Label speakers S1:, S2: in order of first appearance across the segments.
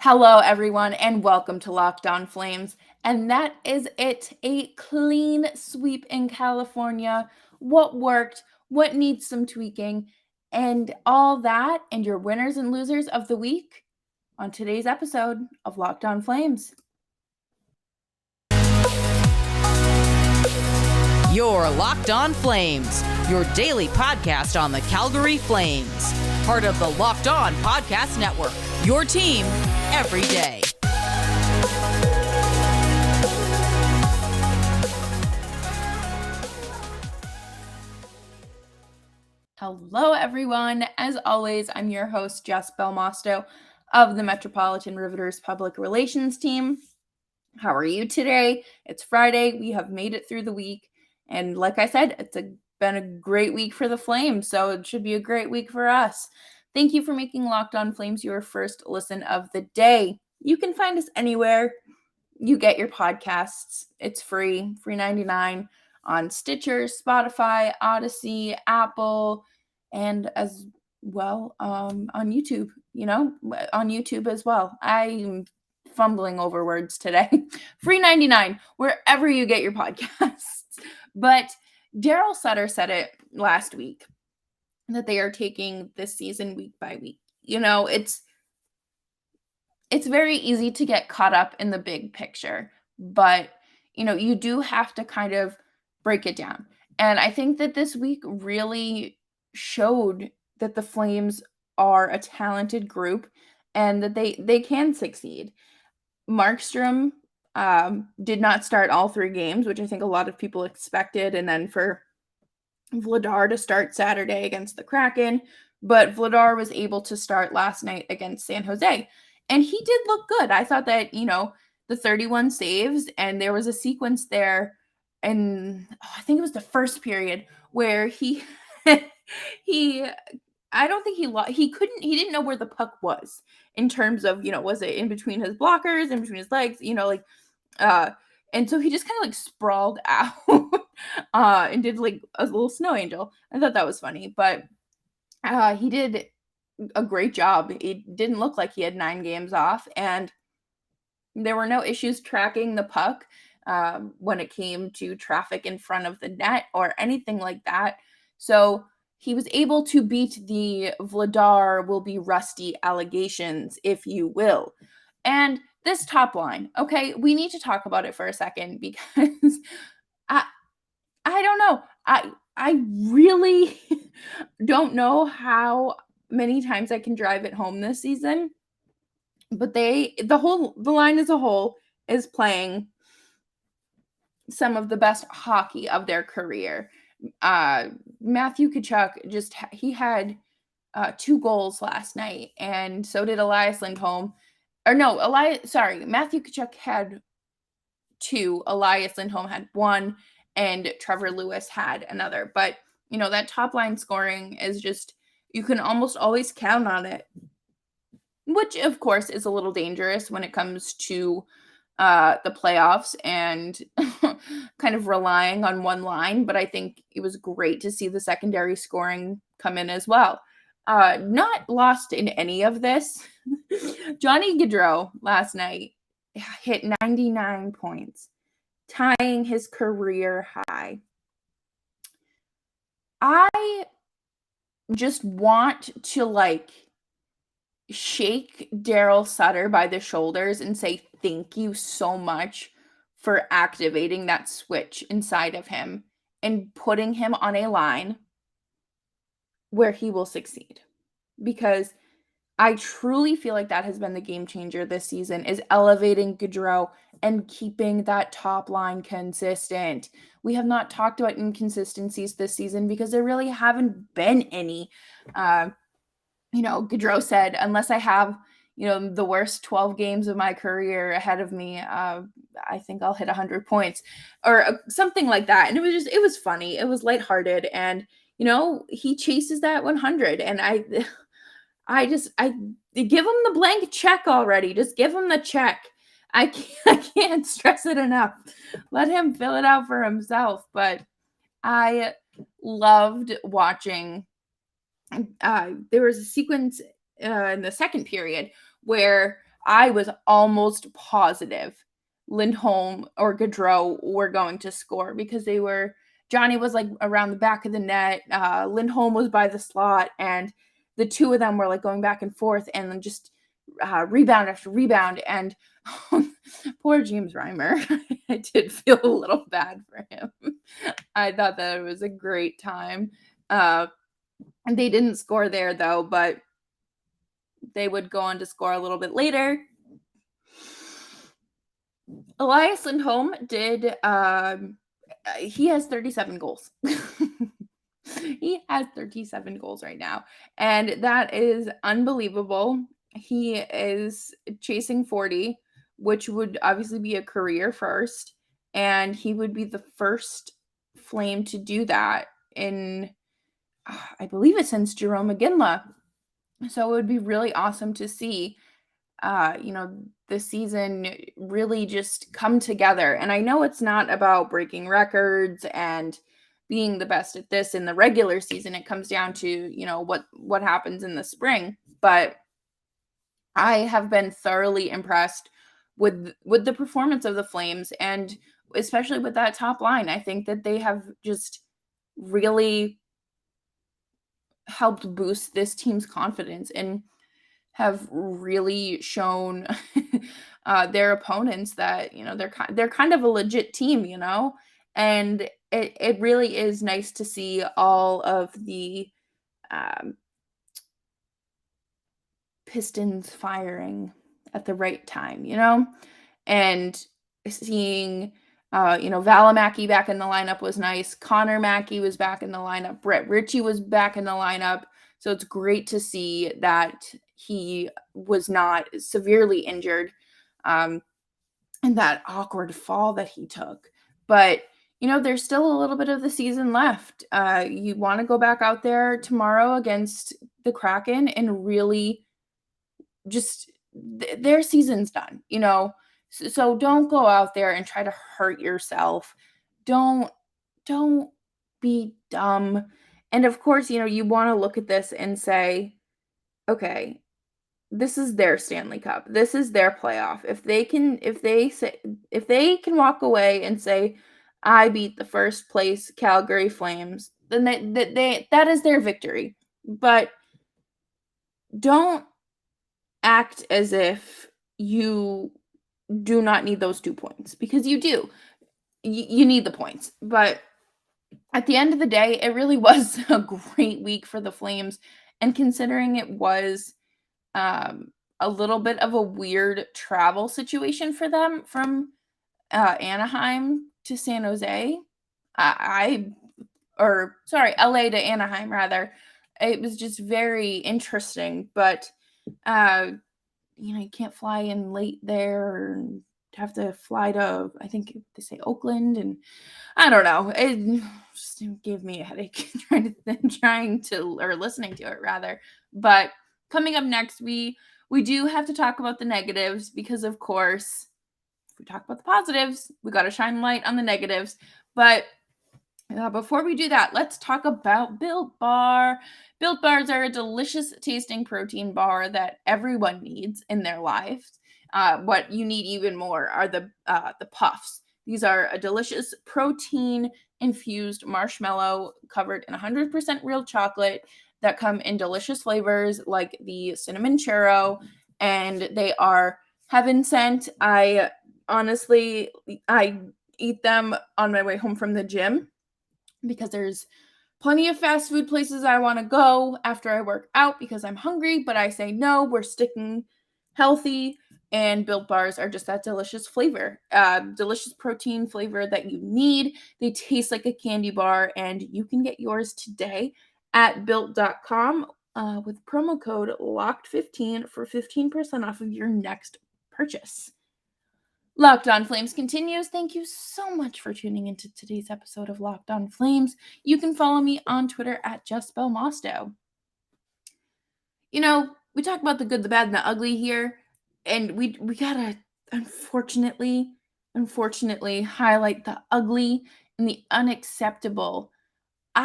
S1: Hello, everyone, and welcome to Locked On Flames. And that is it, a clean sweep in California. What worked, what needs some tweaking, and all that, and your winners and losers of the week on today's episode of Locked On Flames.
S2: Your Locked On Flames, your daily podcast on the Calgary Flames. Part of the Locked On Podcast Network, your team every day.
S1: Hello, everyone. As always, I'm your host, Jess Belmosto of the Metropolitan Riveters Public Relations team. How are you today? It's Friday. We have made it through the week. And like I said, it's been a great week for the Flames, so it should be a great week for us. Thank you for making Locked On Flames your first listen of the day. You can find us anywhere you get your podcasts. It's free $99 on Stitcher, Spotify, Odyssey, Apple, and as well on YouTube, on YouTube as well. I'm fumbling over words today. Free $99 wherever you get your podcasts. But Daryl Sutter said it last week that they are taking this season week by week. It's very easy to get caught up in the big picture, but you do have to kind of break it down. And I think that this week really showed that the Flames are a talented group and that they can succeed. Markstrom did not start all 3 games, which I think a lot of people expected, and then for Vladar to start Saturday against the Kraken, but Vladar was able to start last night against San Jose, and he did look good. I thought that, the 31 saves, and there was a sequence there, and I think it was the first period where he I don't think he didn't know where the puck was in terms of, was it in between his blockers, in between his legs, and so he just kind of like sprawled out and did like a little snow angel. I thought that was funny, but he did a great job. It didn't look like he had 9 games off, and there were no issues tracking the puck when it came to traffic in front of the net or anything like that. So he was able to beat the Vladar will be rusty allegations, if you will. And this top line, okay, we need to talk about it for a second because I don't know. I really don't know how many times I can drive it home this season. But the line as a whole is playing some of the best hockey of their career. Matthew Tkachuk he had 2 goals last night, and so did Elias Lindholm. Matthew Tkachuk had 2, Elias Lindholm had 1, and Trevor Lewis had another. But, that top line scoring is just, you can almost always count on it, which of course is a little dangerous when it comes to the playoffs and kind of relying on one line. But I think it was great to see the secondary scoring come in as well. Not lost in any of this. Johnny Gaudreau last night hit 99 points, tying his career high. I just want to shake Daryl Sutter by the shoulders and say thank you so much for activating that switch inside of him and putting him on a line where he will succeed. Because I truly feel like that has been the game changer this season, is elevating Gaudreau and keeping that top line consistent. We have not talked about inconsistencies this season because there really haven't been any. Gaudreau said, unless I have, the worst 12 games of my career ahead of me, I think I'll hit 100 points or something like that. And it was funny. It was lighthearted. And, he chases that 100. And I give him the blank check already. Just give him the check. I can't stress it enough. Let him fill it out for himself. But I loved watching. There was a sequence in the second period where I was almost positive Lindholm or Gaudreau were going to score because Johnny was like around the back of the net. Lindholm was by the slot, and the two of them were like going back and forth, and then just rebound after rebound. And poor James Reimer, I did feel a little bad for him. I thought that it was a great time. And they didn't score there though, but they would go on to score a little bit later. Elias Lindholm did. He has 37 goals. He has 37 goals right now, and that is unbelievable. He is chasing 40, which would obviously be a career first, and he would be the first Flame to do that in, I believe it's since Jerome McGinley. So it would be really awesome to see, the season really just come together. And I know it's not about breaking records and being the best at this in the regular season. It comes down to, what happens in the spring. But I have been thoroughly impressed with the performance of the Flames, and especially with that top line. I think that they have just really helped boost this team's confidence and have really shown their opponents that they're kind of a legit team, and it really is nice to see all of the pistons firing at the right time, and seeing Valimaki back in the lineup was nice. Connor Mackey was back in the lineup. Brett Ritchie was back in the lineup. So it's great to see that he was not severely injured in that awkward fall that he took. But, there's still a little bit of the season left. You want to go back out there tomorrow against the Kraken and really just their season's done, So don't go out there and try to hurt yourself. Don't be dumb. And of course, you want to look at this and say, okay, this is their Stanley Cup. This is their playoff. If they can walk away and say, I beat the first place Calgary Flames, then that is their victory. But don't act as if you do not need those 2 points, because you do. You need the points. But at the end of the day, it really was a great week for the Flames. And considering it was a little bit of a weird travel situation for them from Anaheim to San Jose, LA to Anaheim rather. It was just very interesting, but you can't fly in late there and have to fly to, I think they say Oakland, and I don't know. It just gave me a headache trying to or listening to it rather. But coming up next, we do have to talk about the negatives, because of course, if we talk about the positives, we got to shine light on the negatives. But before we do that, let's talk about Built Bar. Built Bars are a delicious tasting protein bar that everyone needs in their lives. What you need even more are the puffs. These are a delicious protein-infused marshmallow covered in 100% real chocolate that come in delicious flavors like the cinnamon churro, and they are heaven sent. I eat them on my way home from the gym, because there's plenty of fast food places I want to go after I work out because I'm hungry, but I say no, we're sticking healthy, and Built Bars are just that delicious flavor, delicious protein flavor that you need. They taste like a candy bar, and you can get yours today at Built.com with promo code LOCKED15 for 15% off of your next purchase. Locked On Flames continues. Thank you so much for tuning into today's episode of Locked On Flames. You can follow me on Twitter at Jess Belmosto. We talk about the good, the bad, and the ugly here, and we gotta unfortunately highlight the ugly and the unacceptable. We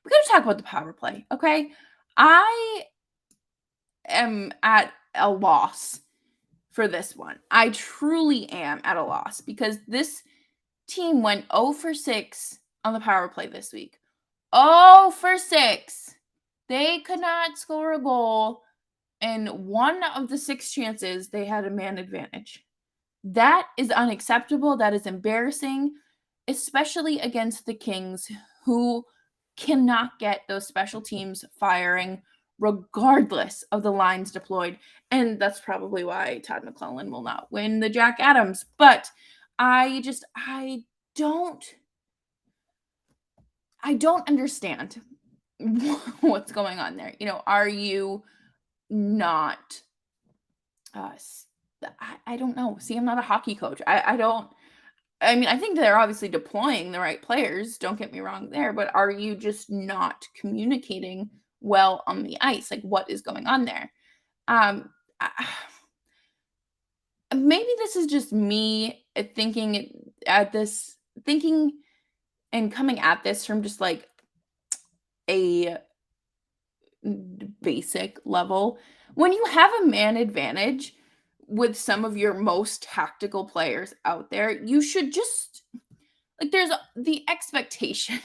S1: gotta talk about the power play, okay? I am at a loss for this one. I truly am at a loss because this team went 0 for 6 on the power play this week. 0 for 6. They could not score a goal, and one of the 6 chances they had a man advantage. That is unacceptable. That is embarrassing, especially against the Kings, who cannot get those special teams firing regardless of the lines deployed. And that's probably why Todd McClellan will not win the Jack Adams. But I don't understand what's going on there. Are you not I don't know. See, I'm not a hockey coach. I mean, I think they're obviously deploying the right players, don't get me wrong there, but are you just not communicating well on the ice? Like, what is going on there? Maybe this is just me thinking and coming at this from just like a basic level. When you have a man advantage with some of your most tactical players out there, you should just there's the expectation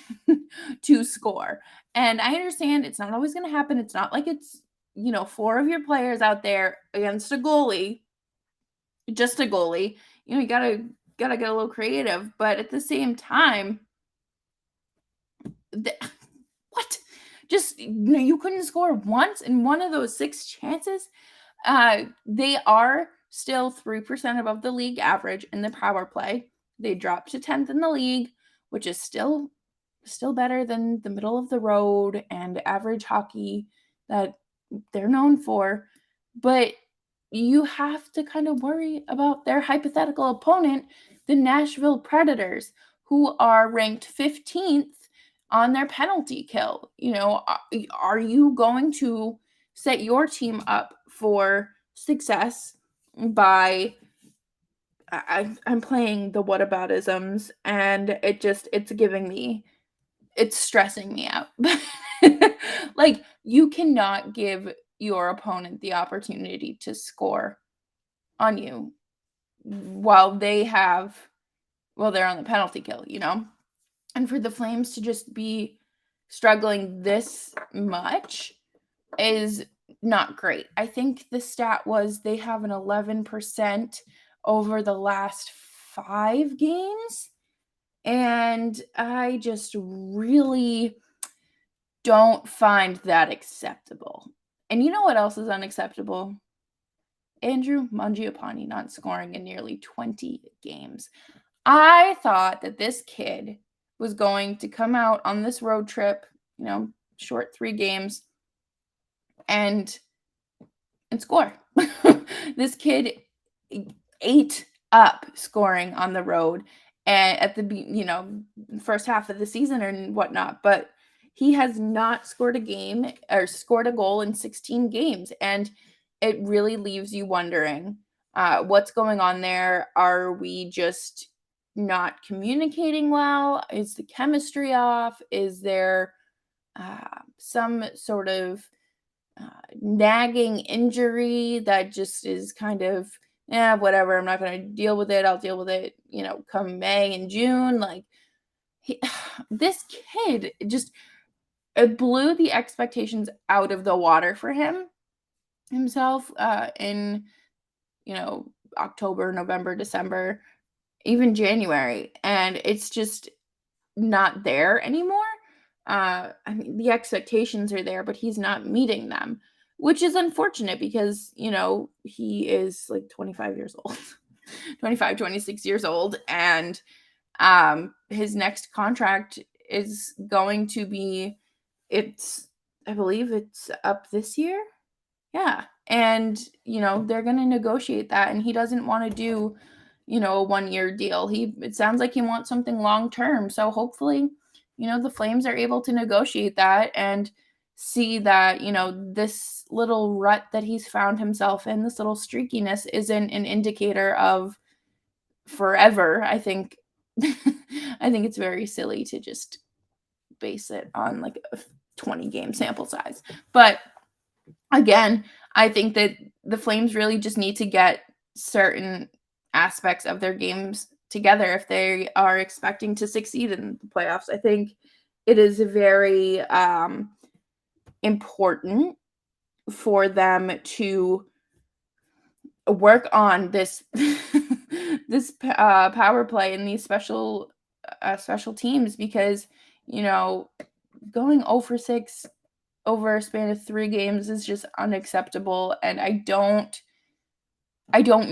S1: to score. And I understand it's not always going to happen. It's not like it's, 4 of your players out there against a goalie, just a goalie. You gotta get a little creative, but at the same time, what? Just you couldn't score once in one of those 6 chances. They are still 3% above the league average in the power play. They dropped to 10th in the league, which is still better than the middle of the road and average hockey that they're known for. But you have to kind of worry about their hypothetical opponent, the Nashville Predators, who are ranked 15th on their penalty kill. Are you going to set your team up for success by I'm playing the whataboutisms, and it's stressing me out. Like, you cannot give your opponent the opportunity to score on you while they're on the penalty kill, And for the Flames to just be struggling this much is not great. I think the stat was they have an 11% over the last 5 games. And I just really don't find that acceptable. And you know what else is unacceptable? Andrew Mangiapane not scoring in nearly 20 games. I thought that this kid was going to come out on this road trip, short 3 games, and score. This kid ate up scoring on the road and at the first half of the season and whatnot, but he has not scored a game or scored a goal in 16 games, and it really leaves you wondering what's going on there. Are we just not communicating well? Is the chemistry off? Is there some sort of nagging injury that just is kind of, whatever, I'm not going to deal with it. I'll deal with it, come May and June. Like, this kid it blew the expectations out of the water for himself in, October, November, December, even January. And it's just not there anymore. I mean, the expectations are there, but he's not meeting them, which is unfortunate because, he is like 25 years old, 25, 26 years old. And his next contract is going to be, I believe it's up this year. Yeah. And, they're going to negotiate that, and he doesn't want to do, a 1-year deal. It sounds like he wants something long-term. So hopefully, the Flames are able to negotiate that and see that, this little rut that he's found himself in, this little streakiness, isn't an indicator of forever. I think it's very silly to just base it on like a 20 game sample size. But again, I think that the Flames really just need to get certain aspects of their games together if they are expecting to succeed in the playoffs. I think it is very important for them to work on this this power play and these special teams, because going 0 for 6 over a span of 3 games is just unacceptable, and I don't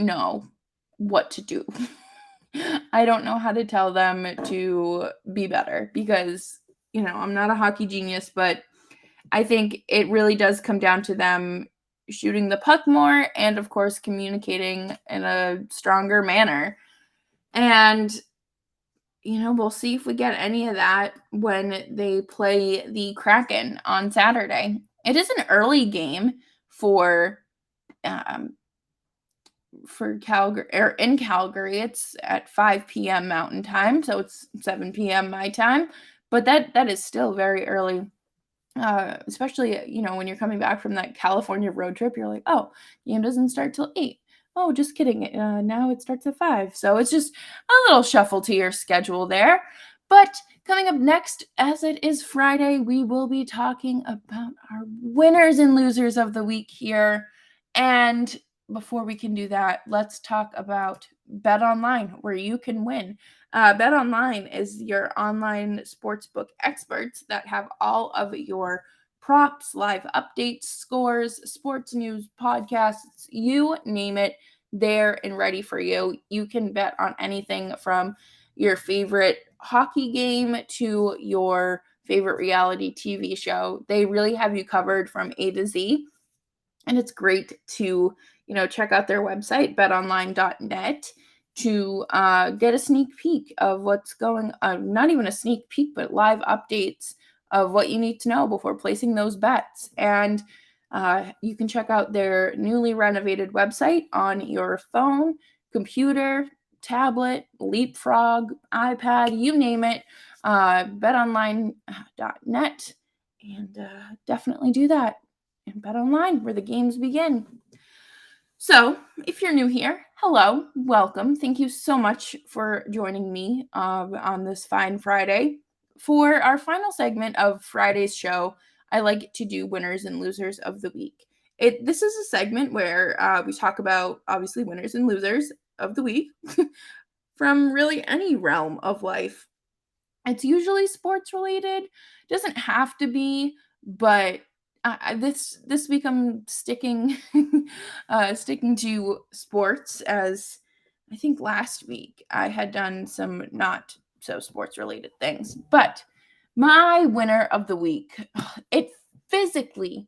S1: know what to do. I don't know how to tell them to be better, because I'm not a hockey genius, but I think it really does come down to them shooting the puck more and, of course, communicating in a stronger manner. And we'll see if we get any of that when they play the Kraken on Saturday. It is an early game for Calgary, or in Calgary. It's at 5 p.m. Mountain Time, so it's 7 p.m. my time. But that is still very early. Especially, when you're coming back from that California road trip, you're like, oh, game doesn't start till 8. Oh, just kidding. Now it starts at 5. So it's just a little shuffle to your schedule there. But coming up next, as it is Friday, we will be talking about our winners and losers of the week here. And before we can do that, let's talk about BetOnline, where you can win. BetOnline is your online sportsbook experts that have all of your props, live updates, scores, sports news, podcasts, you name it, there and ready for you. You can bet on anything from your favorite hockey game to your favorite reality TV show. They really have you covered from A to Z. And it's great to, check out their website, betonline.net, to get a sneak peek of what's going on. Not even a sneak peek, but live updates of what you need to know before placing those bets. And you can check out their newly renovated website on your phone, computer, tablet, Leapfrog, iPad, you name it. betonline.net, and definitely do that. And BetOnline, where the games begin. So, if you're new here, hello, welcome. Thank you so much for joining me on this fine Friday. For our final segment of Friday's show, I like to do winners and losers of the week. This is a segment where we talk about, obviously, winners and losers of the week from really any realm of life. It's usually sports related, doesn't have to be, but this week I'm sticking to sports, as I think last week I had done some not so sports related things. But my winner of the week, it physically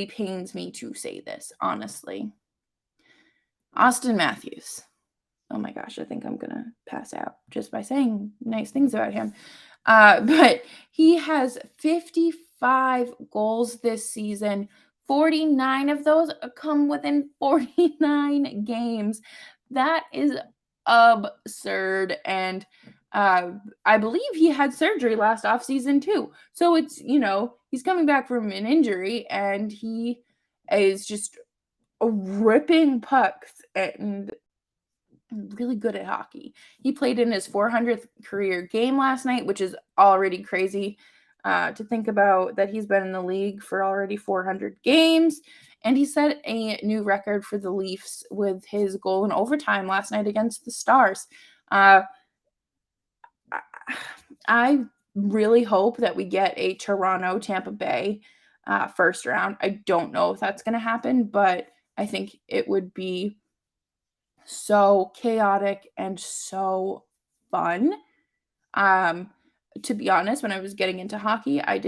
S1: pains me to say this, honestly. Austin Matthews. Oh my gosh, I think I'm gonna pass out just by saying nice things about him. But he has 55 goals this season. 49 of those come within 49 games. That is absurd. And I believe he had surgery last offseason too. So it's, he's coming back from an injury, and he is just ripping pucks and really good at hockey. He played in his 400th career game last night, which is already crazy to think about, that he's been in the league for already 400 games. And he set a new record for the Leafs with his goal in overtime last night against the Stars. I really hope that we get a Toronto-Tampa Bay first round. I don't know if that's going to happen, but I think it would be so chaotic and so fun. To be honest, when I was getting into hockey, I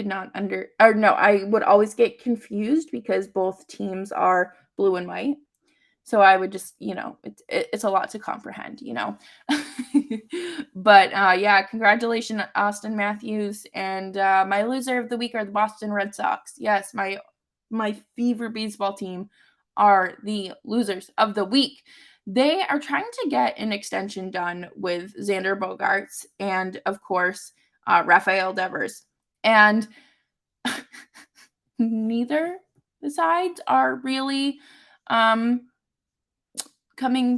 S1: would always get confused because both teams are blue and white. So I would just, it's a lot to comprehend, But yeah, congratulations, Austin Matthews. And my loser of the week are the Boston Red Sox. Yes, my fever baseball team are the losers of the week. They are trying to get an extension done with Xander Bogaerts and, of course, Rafael Devers. And neither the sides are really coming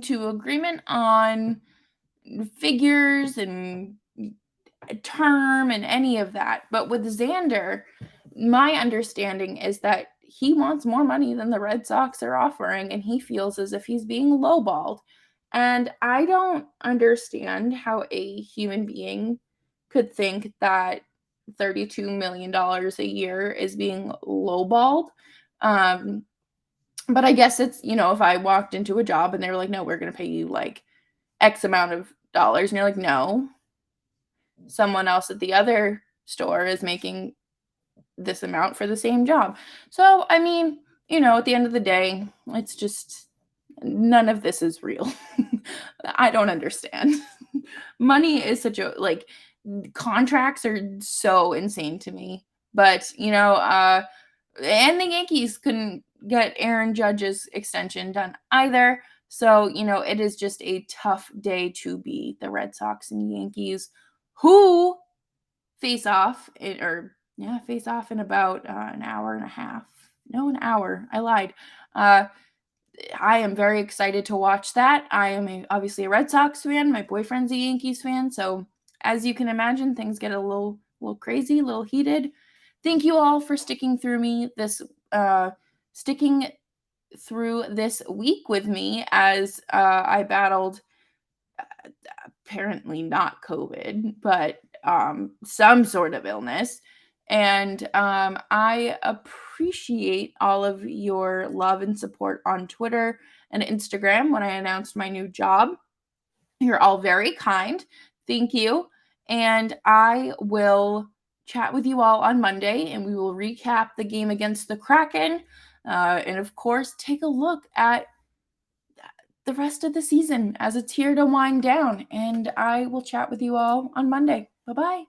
S1: to agreement on figures and term and any of that. But with Xander, my understanding is that he wants more money than the Red Sox are offering, and he feels as if he's being lowballed. And I don't understand how a human being could think that $32 million a year is being lowballed. But I guess it's, if I walked into a job and they were like, no, we're going to pay you like X amount of dollars, and you're like, no, someone else at the other store is making this amount for the same job. So, I mean, at the end of the day, it's just none of this is real. I don't understand. Money is such a contracts are so insane to me. But, and the Yankees couldn't get Aaron Judge's extension done either. So, it is just a tough day to be the Red Sox and Yankees, who face off in about an hour and a half. No, an hour. I lied. I am very excited to watch that. I am obviously a Red Sox fan. My boyfriend's a Yankees fan. So as you can imagine, things get a little crazy, a little heated. Thank you all for sticking through this week with me as I battled apparently not COVID, but some sort of illness. And I appreciate all of your love and support on Twitter and Instagram when I announced my new job. You're all very kind. Thank you. And I will chat with you all on Monday, and we will recap the game against the Kraken. And of course, take a look at the rest of the season as it's here to wind down. And I will chat with you all on Monday. Bye-bye.